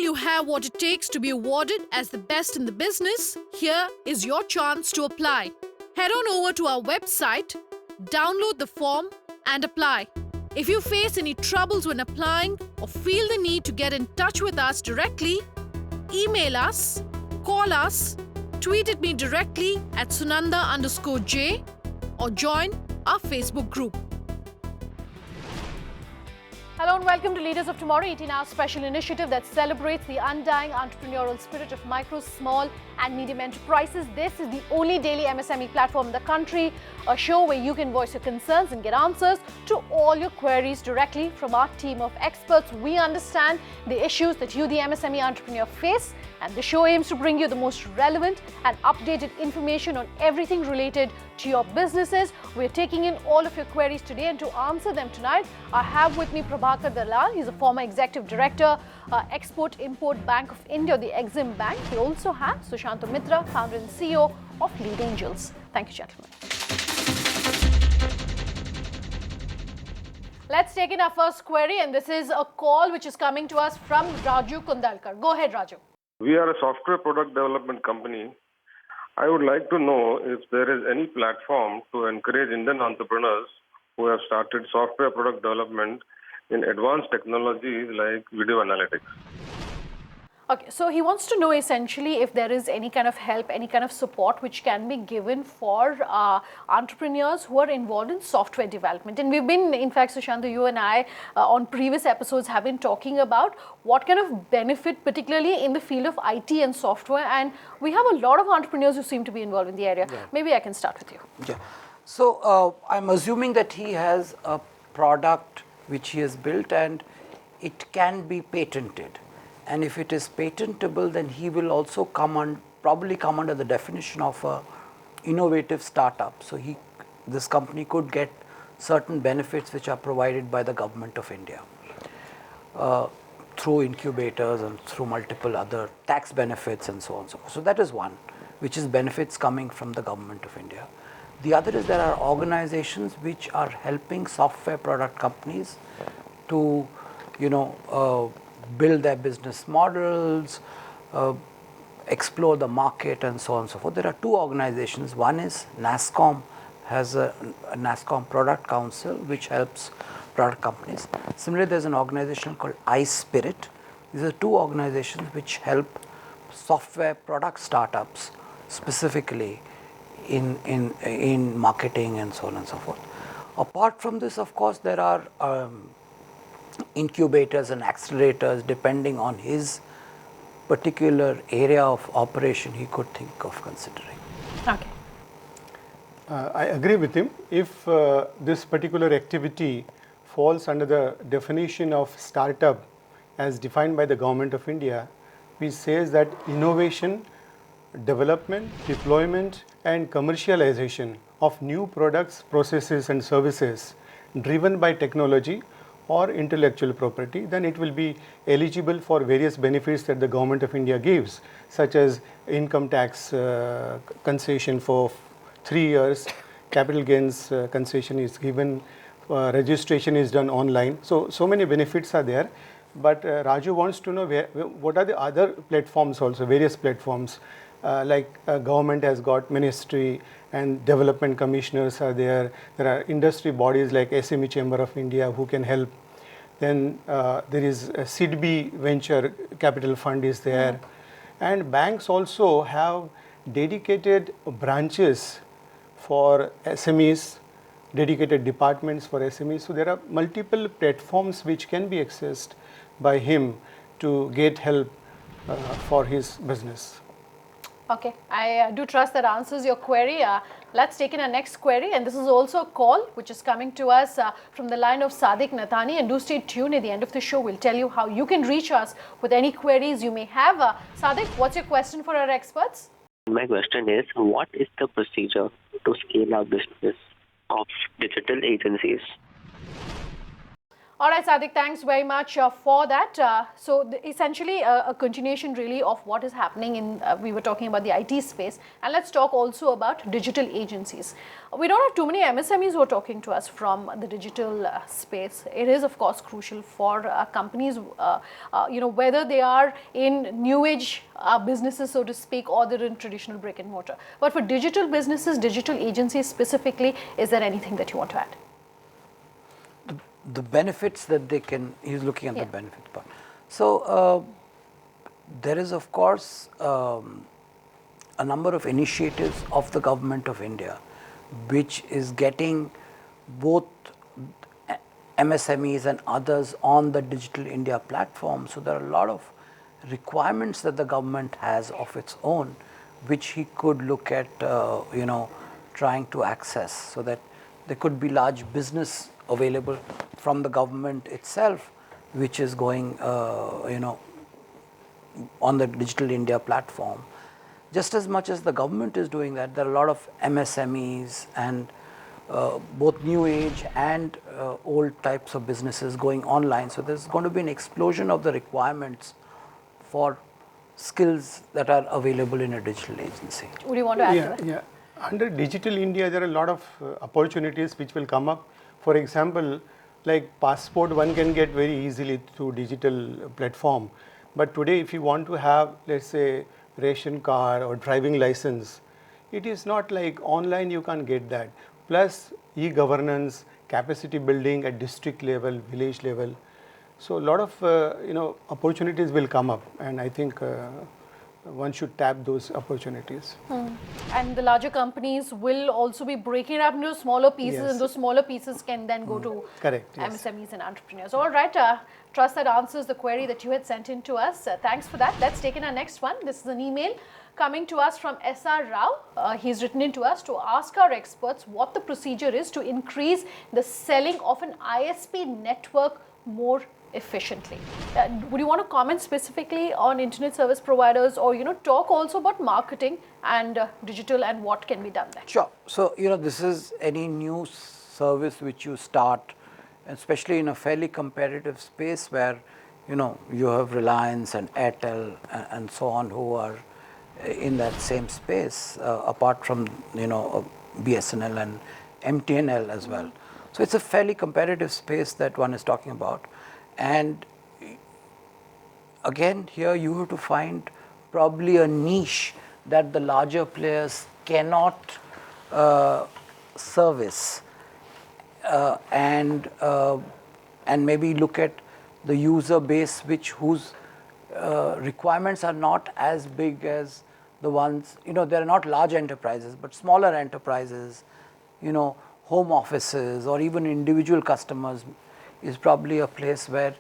you have what it takes to be awarded as the best in the business? Here is your chance to apply. Head on over to our website, download the form and apply. If you face any troubles when applying or feel the need to get in touch with us directly, email us, call us, tweet at me directly at Sunanda_J or join our Facebook group. Hello and welcome to Leaders of Tomorrow, 18-hour special initiative that celebrates the undying entrepreneurial spirit of micro, small and medium enterprises. This is the only daily MSME platform in the country, a show where you can voice your concerns and get answers to all your queries directly from our team of experts. We understand the issues that you, the MSME entrepreneur, face, and the show aims to bring you the most relevant and updated information on everything related to your businesses. We're taking in all of your queries today, and to answer them tonight, I have with me Prabhakar Dalal. He's a former Executive Director, Export-Import Bank of India, the Exim Bank. We also have Sushanta Mitra, Founder and CEO of Lead Angels. Thank you, gentlemen. Let's take in our first query, and this is a call which is coming to us from Raju Kundalkar. Go ahead, Raju. We are a software product development company. I would like to know if there is any platform to encourage Indian entrepreneurs who have started software product development in advanced technologies like video analytics. Okay, so he wants to know essentially if there is any kind of help, any kind of support which can be given for entrepreneurs who are involved in software development. And we've been, in fact, Sushanta, you and I on previous episodes have been talking about what kind of benefit, particularly in the field of IT and software. And we have a lot of entrepreneurs who seem to be involved in the area. Yeah. Maybe I can start with you. Yeah. So I'm assuming that he has a product which he has built and it can be patented. And if it is patentable, then he will also probably come under the definition of a innovative startup. So this company could get certain benefits which are provided by the government of India through incubators and through multiple other tax benefits and so on and so forth. So that is one, which is benefits coming from the government of India. The other is there are organizations which are helping software product companies to, build their business models, explore the market and so on and so forth. There are two organizations. One is NASSCOM, has a NASSCOM Product Council which helps product companies. Similarly, there's an organization called iSpirit. These are two organizations which help software product startups specifically in marketing and so on and so forth. Apart from this, of course, there are incubators and accelerators depending on his particular area of operation he could think of considering. Okay. I agree with him. If this particular activity falls under the definition of startup as defined by the Government of India, which says that innovation, development, deployment and commercialization of new products, processes and services driven by technology or intellectual property, then it will be eligible for various benefits that the Government of India gives, such as income tax concession for 3 years, capital gains concession is given, registration is done online. So many benefits are there. But Raju wants to know what are the other platforms also, various platforms, like government has got ministry and development commissioners are there. There are industry bodies like SME Chamber of India who can help. Then there is a SIDBI Venture Capital Fund is there. And banks also have dedicated branches for SMEs, dedicated departments for SMEs. So there are multiple platforms which can be accessed by him to get help for his business. Okay, I do trust that answers your query. Let's take in our next query, and this is also a call which is coming to us from the line of Sadiq Nathani. And do stay tuned. At the end of the show, we'll tell you how you can reach us with any queries you may have. Sadiq, what's your question for our experts? My question is, what is the procedure to scale up business of digital agencies? All right, Sadik, thanks very much for that. Essentially a continuation really of what is happening in, we were talking about the IT space, and let's talk also about digital agencies. We don't have too many MSMEs who are talking to us from the digital space. It is of course crucial for companies, whether they are in new age businesses, so to speak, or they're in traditional brick and mortar. But for digital businesses, digital agencies specifically, is there anything that you want to add? The benefits that they can, he's looking at the benefit part. So, there is of course a number of initiatives of the government of India which is getting both MSMEs and others on the Digital India platform. So, there are a lot of requirements that the government has of its own which he could look at trying to access, so that there could be large business available from the government itself, which is going on the Digital India platform. Just as much as the government is doing that, there are a lot of MSMEs and both new age and old types of businesses going online. So there's going to be an explosion of the requirements for skills that are available in a digital agency. Would you want to add to that? Yeah. Under Digital India, there are a lot of opportunities which will come up. For example, like passport, one can get very easily through digital platform. But today, if you want to have, let's say, ration card or driving license, it is not like online you can't get that. Plus e-governance, capacity building at district level, village level. So a lot of opportunities will come up, and I think one should tap those opportunities. And the larger companies will also be breaking it up into smaller pieces, Yes. and those smaller pieces can then go to Correct, yes. MSMEs and entrepreneurs. All right, trust that answers the query that you had sent in to us. Thanks for that. Let's take in our next one. This is an email coming to us from S.R. Rao. He's written in to us to ask our experts what the procedure is to increase the selling of an ISP network more efficiently. Would you want to comment specifically on internet service providers, or talk also about marketing and digital and what can be done there? Sure. So, this is any new service which you start, especially in a fairly competitive space where, you have Reliance and Airtel and so on who are in that same space, apart from, BSNL and MTNL as well. So, it's a fairly competitive space that one is talking about. And again, here you have to find probably a niche that the larger players cannot service, and maybe look at the user base whose requirements are not as big as the ones, they are not large enterprises, but smaller enterprises, home offices or even individual customers is probably a place where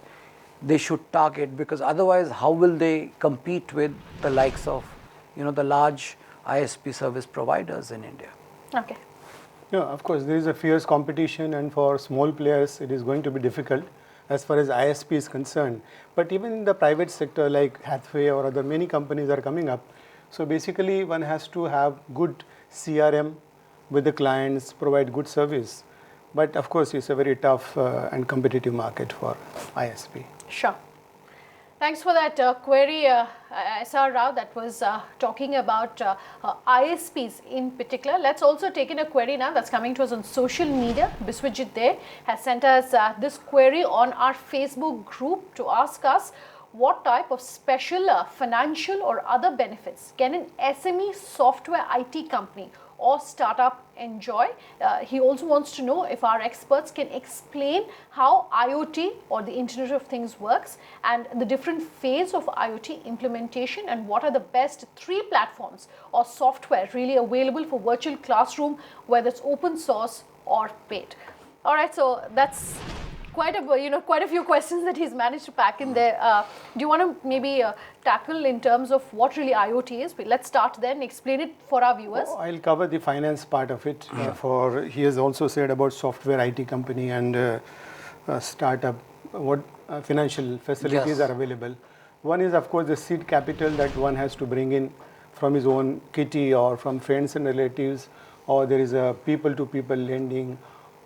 they should target, because otherwise how will they compete with the likes of the large ISP service providers in India? Okay. Yeah, of course, there is a fierce competition, and for small players it is going to be difficult as far as ISP is concerned. But even in the private sector like Hathway or other many companies are coming up. So basically one has to have good CRM with the clients, provide good service. But of course, it's a very tough and competitive market for ISP. Sure. Thanks for that query, S.R. Rao, that was talking about ISPs in particular. Let's also take in a query now that's coming to us on social media. Biswajit there has sent us this query on our Facebook group to ask us what type of special financial or other benefits can an SME software IT company or startup enjoy. He also wants to know if our experts can explain how IoT or the Internet of Things works and the different phase of IoT implementation, and what are the best 3 platforms or software really available for virtual classroom, whether it's open source or paid. All right, so that's quite a few questions that he's managed to pack in there. Do you want to maybe tackle in terms of what really IoT is? Let's start there and explain it for our viewers. I'll cover the finance part of it. He has also said about software IT company and startup, what financial facilities are available. One is of course the seed capital that one has to bring in from his own kitty or from friends and relatives, or there is a people-to-people lending,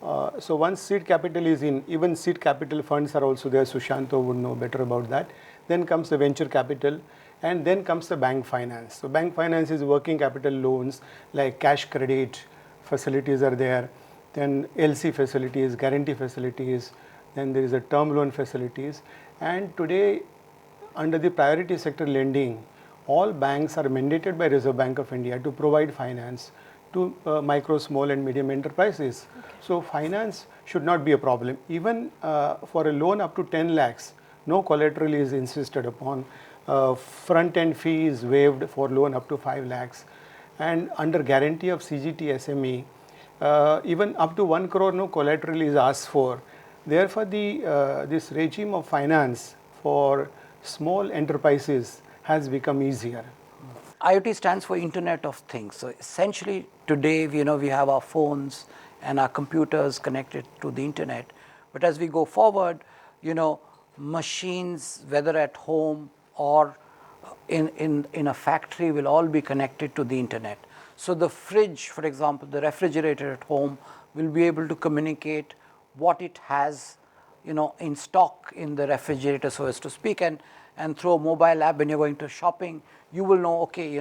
So once seed capital is in, even seed capital funds are also there. Sushanto would know better about that. Then comes the venture capital, and then comes the bank finance. So bank finance is working capital loans like cash credit facilities are there. Then LC facilities, guarantee facilities. Then there is a term loan facilities. And today, under the priority sector lending, all banks are mandated by Reserve Bank of India to provide finance to micro, small and medium enterprises. Okay. So finance should not be a problem. Even for a loan up to 10 lakhs, no collateral is insisted upon. Front end fee is waived for loan up to 5 lakhs. And under guarantee of CGT SME, even up to 1 crore no collateral is asked for. Therefore, this regime of finance for small enterprises has become easier. IoT stands for Internet of Things. So essentially today, we have our phones and our computers connected to the internet. But as we go forward, machines, whether at home or in a factory, will all be connected to the internet. So the fridge, for example, the refrigerator at home will be able to communicate what it has, in stock in the refrigerator, so as to speak, and through a mobile app when you're going to shopping, you will know, okay,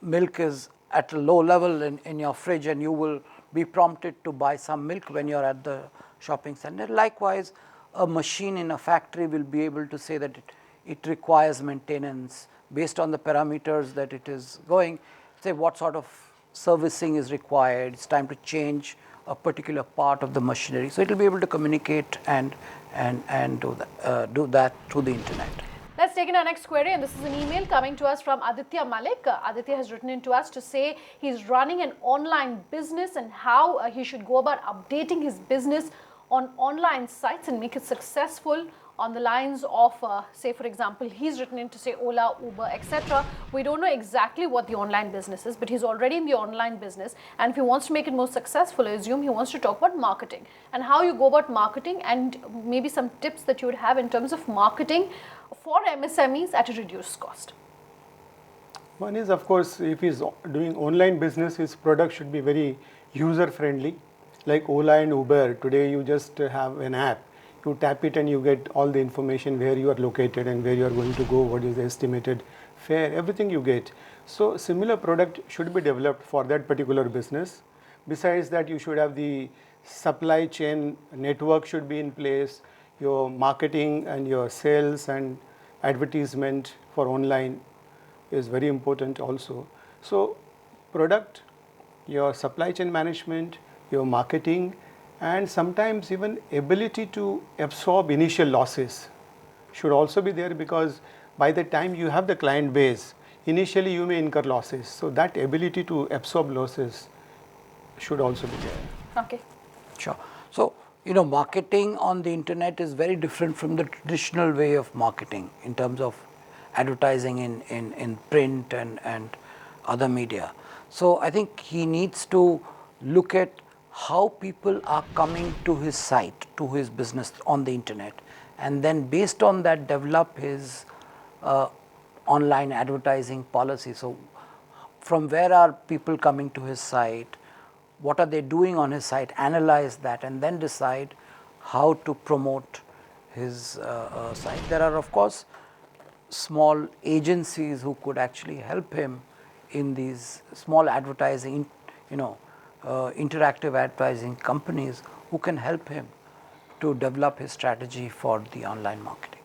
milk is at a low level in your fridge, and you will be prompted to buy some milk when you're at the shopping center. Likewise, a machine in a factory will be able to say that it requires maintenance based on the parameters that it is going, say what sort of servicing is required, it's time to change a particular part of the machinery. So it will be able to communicate and do that through the internet. Let's take in our next query, and this is an email coming to us from Aditya Malik. Aditya has written in to us to say he's running an online business and how he should go about updating his business on online sites and make it successful on the lines of, say for example, he's written in to say Ola, Uber, etc. We don't know exactly what the online business is, but he's already in the online business, and if he wants to make it more successful, I assume he wants to talk about marketing and how you go about marketing, and maybe some tips that you would have in terms of marketing for MSMEs at a reduced cost. One is, of course, if he's doing online business, his product should be very user friendly. Like Ola and Uber, today you just have an app. You tap it and you get all the information where you are located and where you are going to go, what is the estimated fare, everything you get. So similar product should be developed for that particular business. Besides that, you should have the supply chain network should be in place, your marketing and your sales and advertisement for online is very important also. So product, your supply chain management, your marketing, and sometimes even ability to absorb initial losses should also be there, because by the time you have the client base, initially you may incur losses. So that ability to absorb losses should also be there. Okay. Sure. So, marketing on the internet is very different from the traditional way of marketing in terms of advertising in print and other media. So I think he needs to look at how people are coming to his site, to his business on the internet, and then based on that develop his online advertising policy. So from where are people coming to his site, what are they doing on his site, analyze that, and then decide how to promote his site. There are, of course, small agencies who could actually help him in these small advertising, interactive advertising companies who can help him to develop his strategy for the online marketing.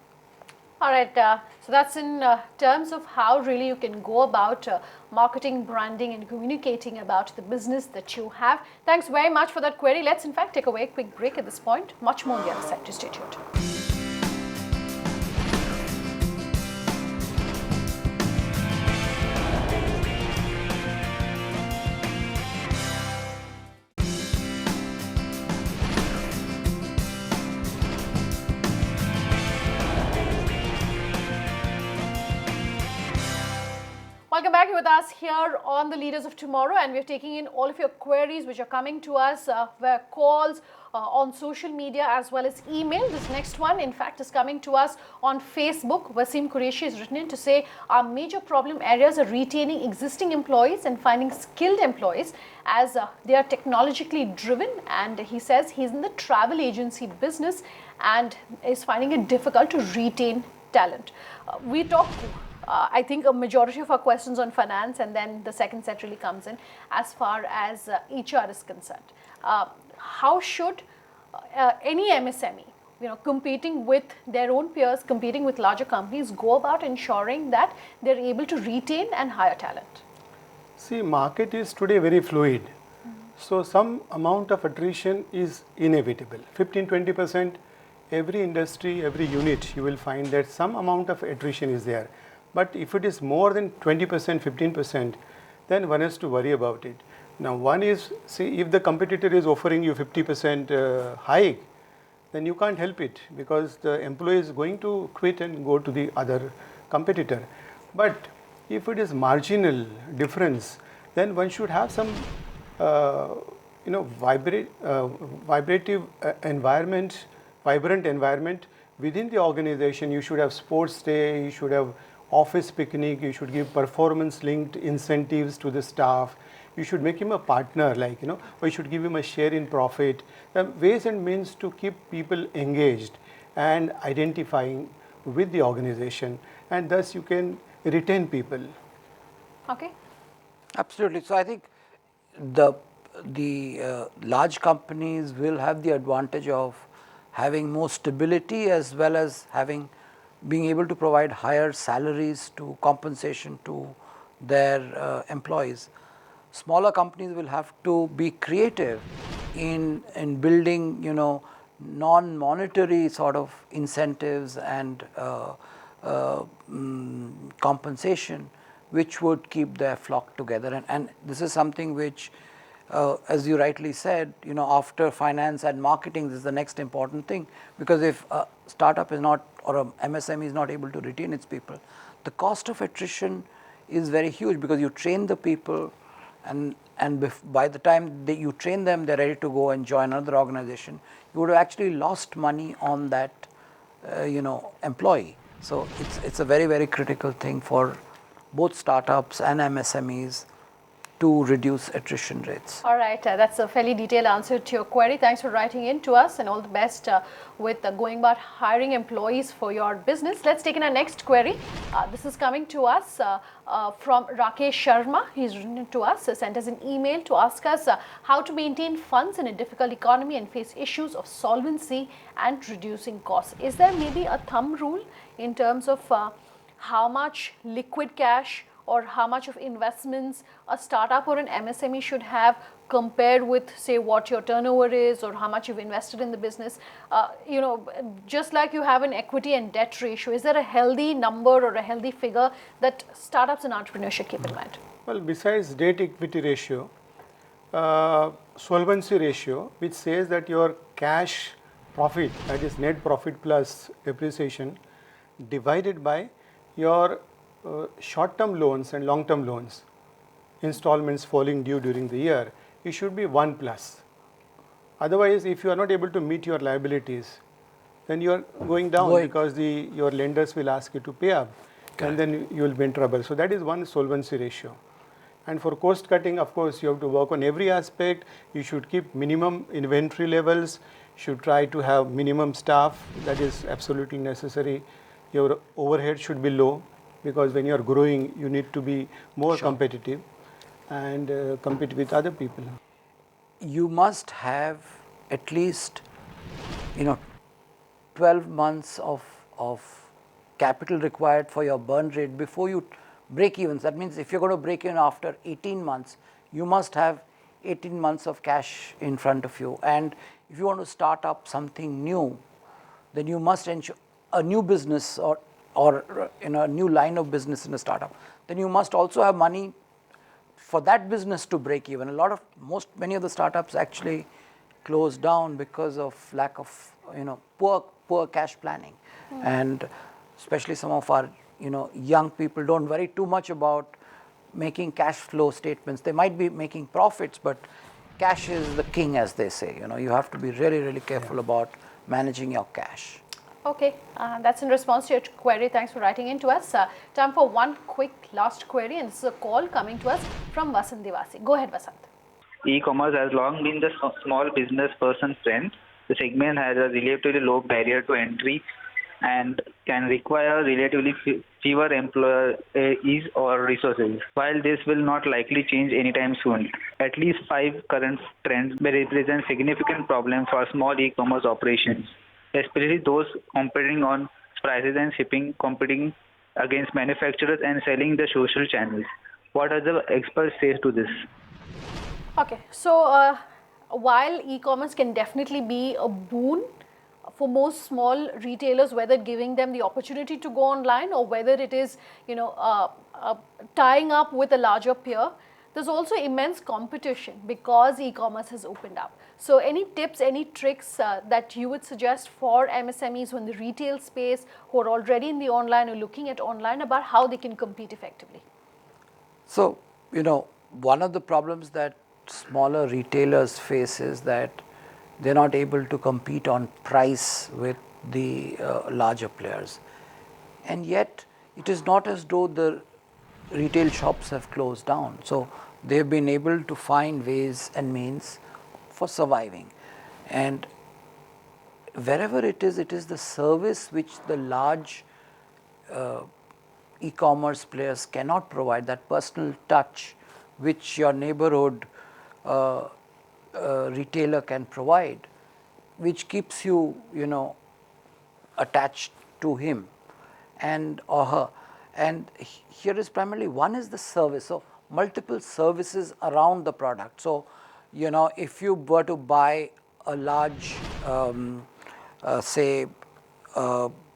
All right, so that's in terms of how really you can go about marketing, branding and communicating about the business that you have. Thanks very much for that query. Let's in fact take a very quick break at this point. Much more on the other side. Just stay tuned. Welcome back with us here on the Leaders of Tomorrow, and we're taking in all of your queries which are coming to us via calls on social media as well as email. This next one, in fact, is coming to us on Facebook. Wasim Qureshi has written in to say our major problem areas are retaining existing employees and finding skilled employees as they are technologically driven, and he says he's in the travel agency business and is finding it difficult to retain talent. We talked I think a majority of our questions on finance, and then the second set really comes in as far as HR is concerned. How should any MSME, competing with their own peers, competing with larger companies, go about ensuring that they're able to retain and hire talent? See, market is today very fluid. So some amount of attrition is inevitable. 15-20%, every industry, every unit, you will find that some amount of attrition is there. But if it is more than 20%, 15%, then one has to worry about it. Now, one is, see, if the competitor is offering you 50% hike, then you can't help it because the employee is going to quit and go to the other competitor. But if it is marginal difference, then one should have some, vibrative environment, vibrant environment within the organization. You should have sports day, you should have office picnic, you should give performance linked incentives to the staff, you should make him a partner, or you should give him a share in profit. Ways and means to keep people engaged and identifying with the organization, and thus you can retain people. Okay. Absolutely. So I think the large companies will have the advantage of having more stability as well as being able to provide higher salaries to compensation to their employees. Smaller companies will have to be creative in building, non-monetary sort of incentives and compensation, which would keep their flock together. And this is something which, as you rightly said, after finance and marketing, this is the next important thing, because if a startup is not, or a MSME is not able to retain its people, the cost of attrition is very huge, because you train the people, and by the time you train them, they're ready to go and join another organization. You would have actually lost money on that, employee. So it's a very, very critical thing for both startups and MSMEs to reduce attrition rates. All right, that's a fairly detailed answer to your query. Thanks for writing in to us, and all the best with going about hiring employees for your business. Let's take in our next query. This is coming to us from Rakesh Sharma. He's written to us, sent us an email to ask us how to maintain funds in a difficult economy and face issues of solvency and reducing costs. Is there maybe a thumb rule in terms of how much liquid cash or how much of investments a startup or an MSME should have compared with, say, what your turnover is or how much you've invested in the business? Just like you have an equity and debt ratio, is there a healthy number or a healthy figure that startups and entrepreneurs should keep in mind? Well, besides debt equity ratio, solvency ratio, which says that your cash profit, that is net profit plus depreciation, divided by your short-term loans and long-term loans, installments falling due during the year, it should be 1+. Otherwise, if you are not able to meet your liabilities, then you are going down because your lenders will ask you to pay up, and then you will be in trouble. So that is one solvency ratio. And for cost cutting, of course, you have to work on every aspect. You should keep minimum inventory levels, should try to have minimum staff, that is absolutely necessary. Your overhead should be low, because when you are growing, you need to be more competitive and compete with other people. You must have at least 12 months of capital required for your burn rate before you break even. That means if you're going to break even after 18 months, you must have 18 months of cash in front of you. And if you want to start up something new, then you must ensure a new business or a new line of business in a startup, then you must also have money for that business to break even. Many of the startups actually close down because of lack of poor cash planning, and especially some of our young people don't worry too much about making cash flow statements. They might be making profits, but cash is the king, as they say. You know, you have to be really, really careful about managing your cash. Okay, that's in response to your query. Thanks for writing in to us. Time for one quick last query, and this is a call coming to us from Vasant Devasi. Go ahead, Vasant. E-commerce has long been the small business person's friend. The segment has a relatively low barrier to entry and can require relatively fewer employees or resources. While this will not likely change anytime soon, at least 5 current trends may represent significant problems for small e-commerce operations, especially those competing on prices and shipping, competing against manufacturers and selling the social channels. What does the expert say to this? Okay, so while e-commerce can definitely be a boon for most small retailers, whether giving them the opportunity to go online or whether it is, tying up with a larger peer, there's also immense competition because e-commerce has opened up. So any tips, any tricks that you would suggest for MSMEs who are in the retail space, who are already in the online or looking at online, about how they can compete effectively? So, one of the problems that smaller retailers face is that they're not able to compete on price with the larger players. And yet, it is not as though the retail shops have closed down. So, they've been able to find ways and means for surviving. And wherever it is the service which the large e-commerce players cannot provide, that personal touch which your neighborhood retailer can provide, which keeps you, attached to him and or her. And here is primarily, one is the service. So, multiple services around the product. So, if you were to buy a large, say,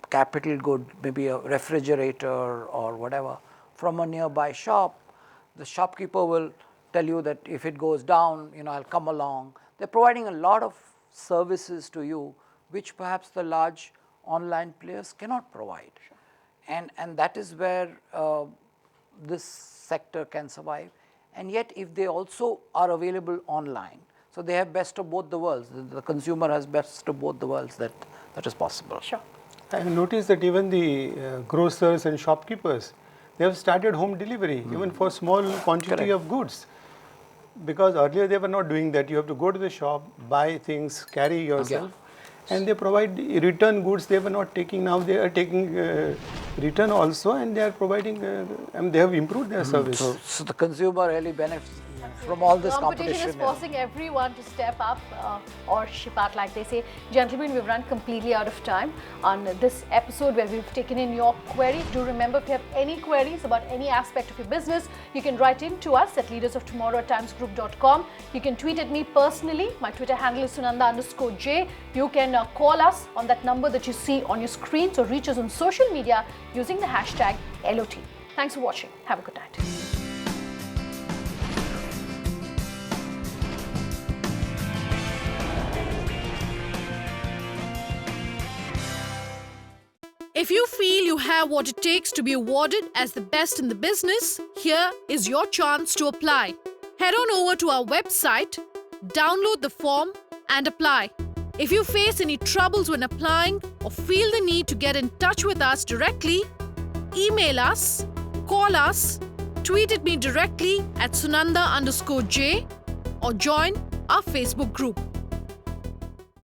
capital good, maybe a refrigerator or whatever, from a nearby shop, the shopkeeper will tell you that if it goes down, I'll come along. They're providing a lot of services to you, which perhaps the large online players cannot provide. And that is where this sector can survive. And yet, if they also are available online, so they have best of both the worlds. The consumer has best of both the worlds. That is possible. Sure. I have noticed that even the grocers and shopkeepers, they have started home delivery, even for small quantity of goods. Because earlier they were not doing that. You have to go to the shop, buy things, carry yourself. And they provide return goods. They were not taking, now they are taking return also, and they are providing, and they have improved their service. So the consumer really benefits from all this competition. Competition is forcing everyone to step up or ship out, like they say. Gentlemen, we've run completely out of time on this episode where we've taken in your queries. Do remember, if you have any queries about any aspect of your business, you can write in to us at leadersoftomorrow@timesgroup.com. You can tweet at me personally. My Twitter handle is Sunanda_J. You can call us on that number that you see on your screen. So reach us on social media using the hashtag LOT. Thanks for watching. Have a good night. If you feel you have what it takes to be awarded as the best in the business, here is your chance to apply. Head on over to our website, download the form and apply. If you face any troubles when applying or feel the need to get in touch with us directly, email us, call us, tweet at me directly at Sunanda_J or join our Facebook group.